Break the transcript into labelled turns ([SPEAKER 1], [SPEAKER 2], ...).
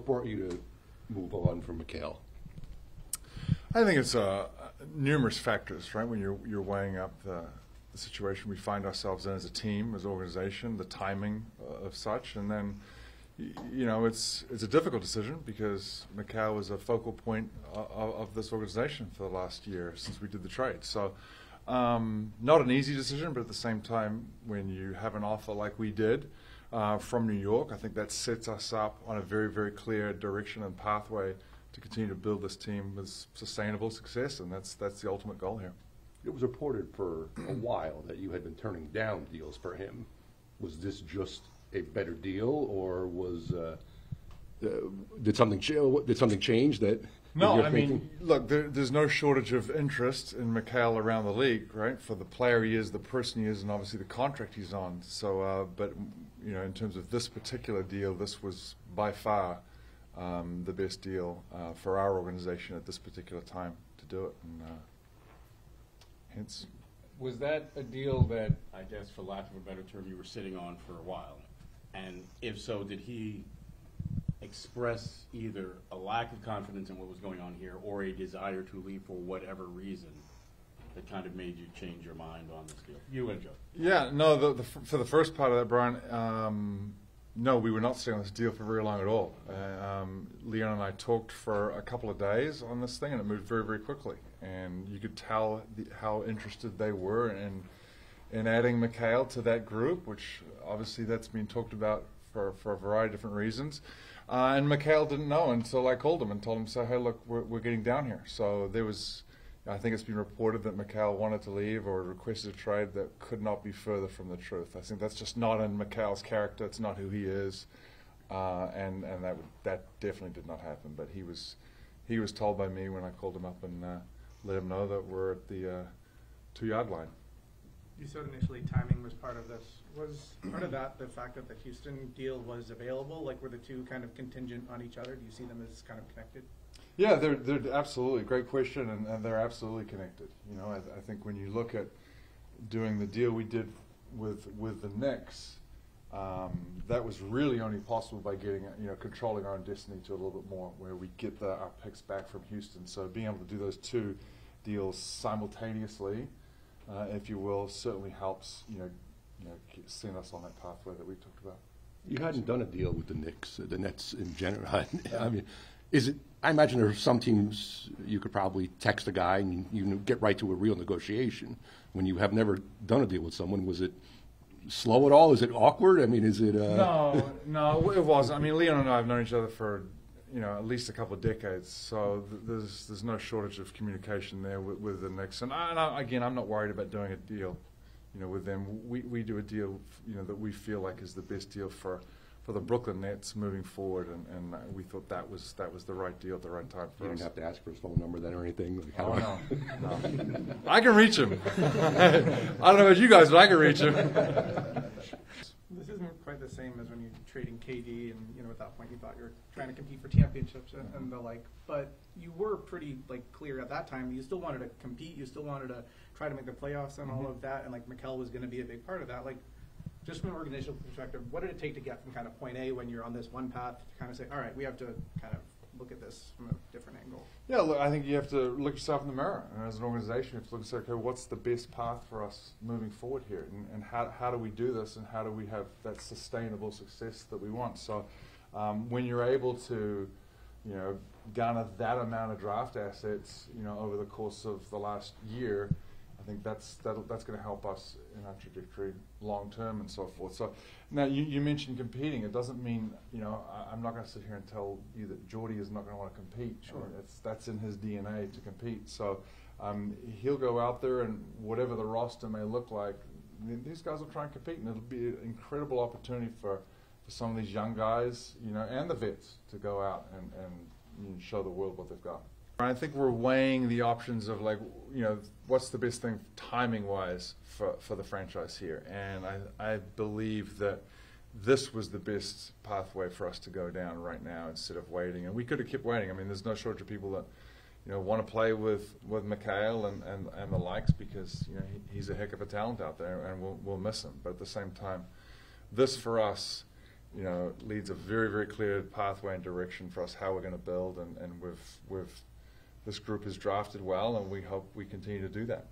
[SPEAKER 1] What brought you to move on from Mikal?
[SPEAKER 2] I think it's numerous factors, right? When you're weighing up the situation we find ourselves in as a team, as an organization, the timing of such, and then it's a difficult decision because Mikal was a focal point of this organization for the last year since we did the trade. So not an easy decision, but at the same time, when you have an offer like we did from New York, I think that sets us up on a very, very clear direction and pathway to continue to build this team with sustainable success, and that's the ultimate goal here.
[SPEAKER 1] It was reported for a while that you had been turning down deals for him. Was this just a better deal, or was did something change that?
[SPEAKER 2] No, I mean, look, there's no shortage of interest in Mikal around the league, right? For the player he is, the person he is, and obviously the contract he's on. So, but in terms of this particular deal, this was by far the best deal for our organization at this particular time to do it, and hence.
[SPEAKER 3] Was that a deal that, I guess, for lack of a better term, you were sitting on for a while? And if so, did he express either a lack of confidence in what was going on here or a desire to leave for whatever reason that kind of made you change your mind on this deal? You and Joe.
[SPEAKER 2] Yeah, no, for the first part of that, Brian, no, we were not sitting on this deal for very long at all. Leon and I talked for a couple of days on this thing, and it moved very, very quickly. And you could tell how interested they were in adding Mikal to that group, which obviously that's been talked about for a variety of different reasons. And Mikal didn't know until I called him and told him, so, hey, look, we're getting down here. So there was, I think it's been reported that Mikal wanted to leave or requested a trade that could not be further from the truth. I think that's just not in Mikal's character. It's not who he is. And that definitely did not happen. But he was told by me when I called him up and let him know that we're at the 2-yard line.
[SPEAKER 4] You said initially timing was part of this. Was part of that the fact that the Houston deal was available? Like, were the two kind of contingent on each other? Do you see them as kind of connected?
[SPEAKER 2] Yeah, they're absolutely, great question, and they're absolutely connected. I think when you look at doing the deal we did with the Knicks, that was really only possible by getting controlling our own destiny to a little bit more, where we get our picks back from Houston. So being able to do those two deals simultaneously, if you will, certainly helps send us on that pathway that we talked about.
[SPEAKER 1] You hadn't done a deal with the Knicks, the Nets in general. I mean, is it? I imagine there are some teams you could probably text a guy and you get right to a real negotiation. When you have never done a deal with someone, was it slow at all? Is it awkward? I mean, is it?
[SPEAKER 2] No, it wasn't. I mean, Leon and I have known each other for at least a couple of decades, so there's no shortage of communication there with the Knicks. And again, I'm not worried about doing a deal, with them. We do a deal, that we feel like is the best deal for the Brooklyn Nets moving forward, and we thought that was the right deal at the right time for us.
[SPEAKER 1] You didn't have to ask for his phone number then or anything?
[SPEAKER 2] Oh, no. I can reach him. I don't know about you guys, but I can reach him.
[SPEAKER 4] This isn't quite the same as when you're trading KD, and at that point you thought you were trying to compete for championships and the like. But you were pretty clear at that time. You still wanted to compete. You still wanted to try to make the playoffs and all of that. And Mikal was going to be a big part of that. Just from an organizational perspective, what did it take to get from kind of point A when you're on this one path to kind of say, all right, we have to kind of look at this from a different angle?
[SPEAKER 2] Yeah, look, I think you have to look yourself in the mirror. And as an organization, you have to look and say, okay, what's the best path for us moving forward here? And how do we do this? And how do we have that sustainable success that we want? So when you're able to, garner that amount of draft assets, over the course of the last year, I think that's going to help us in our trajectory long term and so forth. So now you mentioned competing. It doesn't mean I'm not going to sit here and tell you that Jordy is not going to want to compete.
[SPEAKER 4] Sure,
[SPEAKER 2] I mean, that's in his DNA to compete. So he'll go out there, and whatever the roster may look like, these guys will try and compete, and it'll be an incredible opportunity for some of these young guys, and the vets to go out and show the world what they've got. I think we're weighing the options of what's the best thing timing-wise for the franchise here, and I believe that this was the best pathway for us to go down right now instead of waiting. And we could have kept waiting. I mean, there's no shortage of people that want to play with Mikal and the likes, because he's a heck of a talent out there, and we'll miss him. But at the same time, this for us leads a very, very clear pathway and direction for us how we're going to build, and this group has drafted well, and we hope we continue to do that.